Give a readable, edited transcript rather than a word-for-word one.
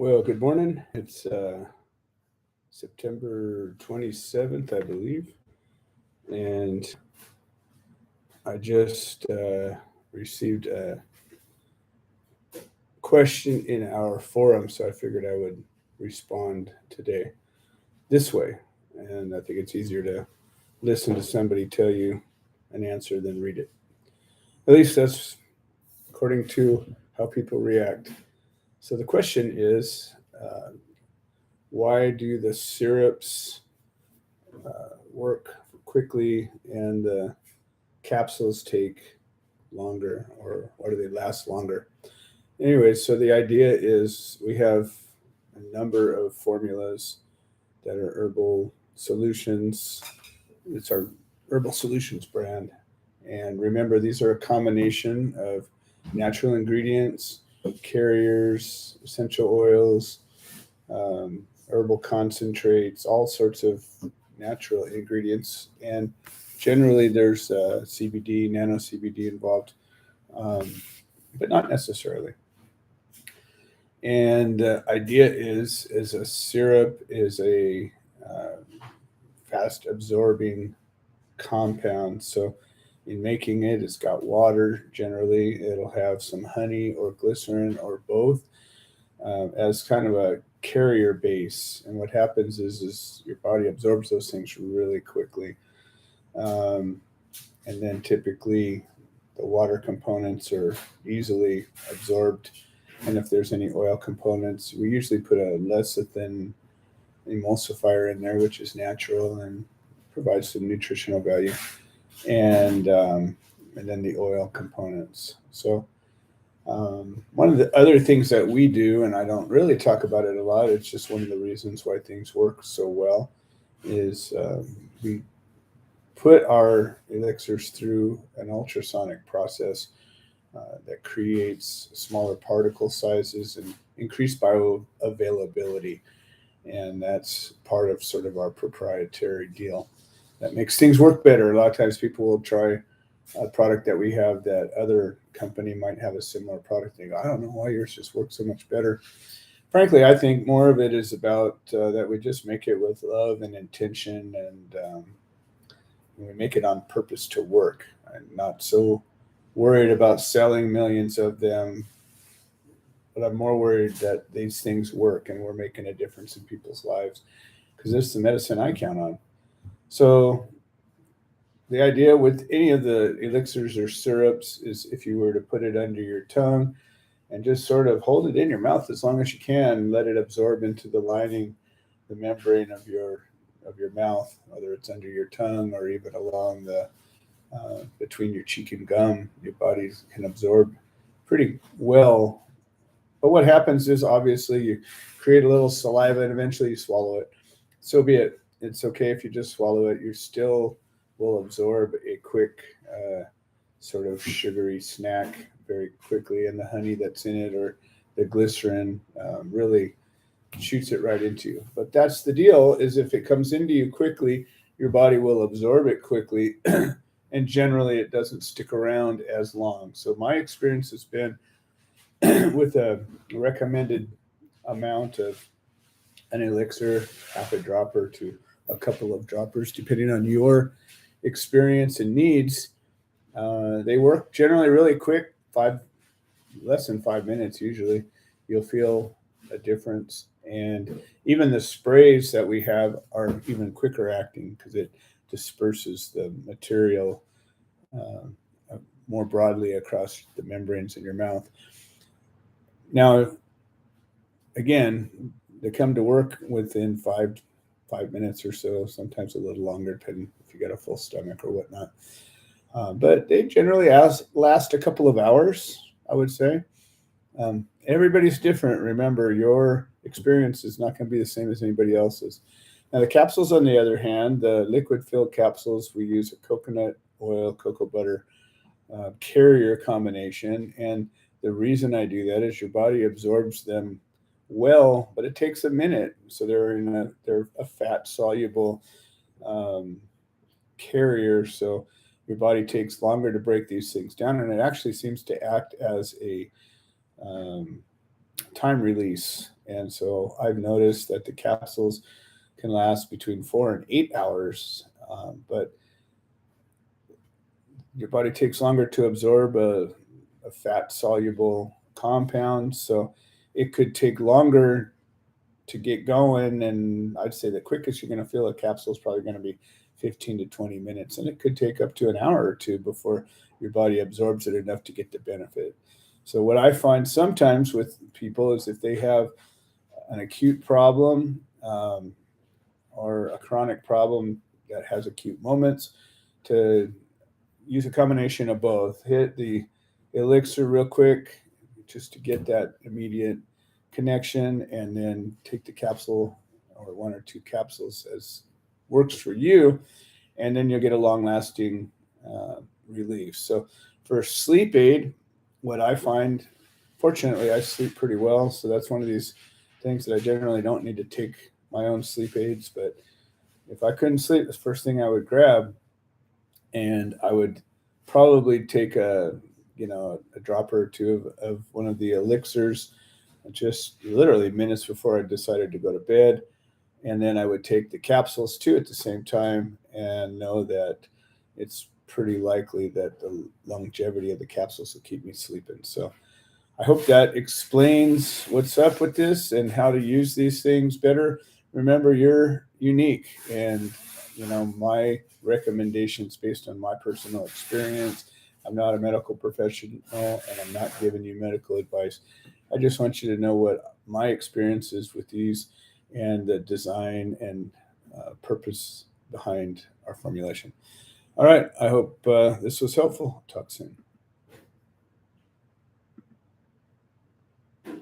Well, good morning. It's September 27th, I believe. And I just received a question in our forum, so I figured I would respond today this way. And I think it's easier to listen to somebody tell you an answer than read it. At least that's according to how people react. So the question is, why do the syrups work quickly and the capsules take longer, or why do they last longer? Anyway, so the idea is we have a number of formulas that are herbal solutions. It's our herbal solutions brand. And remember, these are a combination of natural ingredients, carriers, essential oils, um, herbal concentrates, all sorts of natural ingredients. And generally, there's CBD, nano CBD involved, um, but not necessarily. And the idea is a syrup is a fast absorbing compound. So in making it, it's got water. Generally, it'll have some honey or glycerin or both as kind of a carrier base. And what happens is your body absorbs those things really quickly. Um, and then typically the water components are easily absorbed. And if there's any oil components, we usually put a lecithin emulsifier in there, which is natural and provides some nutritional value, and then the oil components. So one of the other things that we do, and I don't really talk about it a lot, it's just one of the reasons why things work so well, is we put our elixirs through an ultrasonic process that creates smaller particle sizes and increased bioavailability. And that's part of sort of our proprietary deal that makes things work better. A lot of times people will try a product that we have that other company might have a similar product. They go, I don't know why yours just works so much better. Frankly, I think more of it is about that we just make it with love and intention, and we make it on purpose to work. I'm not so worried about selling millions of them, but I'm more worried that these things work and we're making a difference in people's lives, because this is the medicine I count on. So the idea with any of the elixirs or syrups is if you were to put it under your tongue and just sort of hold it in your mouth as long as you can, let it absorb into the lining, the membrane of your mouth, whether it's under your tongue or even along the between your cheek and gum, your body can absorb pretty well. But what happens is obviously you create a little saliva and eventually you swallow it. So be it. It's okay if you just swallow it. You still will absorb a quick sort of sugary snack very quickly, and the honey that's in it or the glycerin really shoots it right into you. But that's the deal: is if it comes into you quickly, your body will absorb it quickly, and generally it doesn't stick around as long. So my experience has been with a recommended amount of an elixir, half a dropper to a couple of droppers, depending on your experience and needs. They work generally really quick, less than 5 minutes usually. You'll feel a difference, and even the sprays that we have are even quicker acting because it disperses the material more broadly across the membranes in your mouth. Now, again, they come to work within 5 minutes or so, sometimes a little longer, depending if you got a full stomach or whatnot. But they generally last a couple of hours, I would say. Everybody's different. Remember, your experience is not going to be the same as anybody else's. Now, the capsules, on the other hand, the liquid filled capsules, we use a coconut oil, cocoa butter carrier combination. And the reason I do that is your body absorbs them well, but it takes a minute. So they're a fat soluble um, carrier. So your body takes longer to break these things down, and it actually seems to act as a time release. And so I've noticed that the capsules can last between 4 and 8 hours, but your body takes longer to absorb a fat soluble compound. So it could take longer to get going. And I'd say the quickest you're going to feel a capsule is probably going to be 15 to 20 minutes. And it could take up to an hour or two before your body absorbs it enough to get the benefit. So, what I find sometimes with people is if they have an acute problem, or a chronic problem that has acute moments, to use a combination of both. Hit the elixir real quick just to get that immediate connection, and then take the capsule or 1 or 2 capsules as works for you, and then you'll get a long lasting relief. So, for sleep aid, what I find, fortunately, I sleep pretty well. So, that's one of these things that I generally don't need to take my own sleep aids. But if I couldn't sleep, the first thing I would grab, and I would probably take a dropper or two of one of the elixirs, just literally minutes before I decided to go to bed. And then I would take the capsules too at the same time, and know that it's pretty likely that the longevity of the capsules will keep me sleeping. So I hope that explains what's up with this and how to use these things better. Remember, you're unique, and my recommendations based on my personal experience. I'm not a medical professional, and I'm not giving you medical advice. I just want you to know what my experience is with these, and the design and purpose behind our formulation. All right. I hope this was helpful. Talk soon.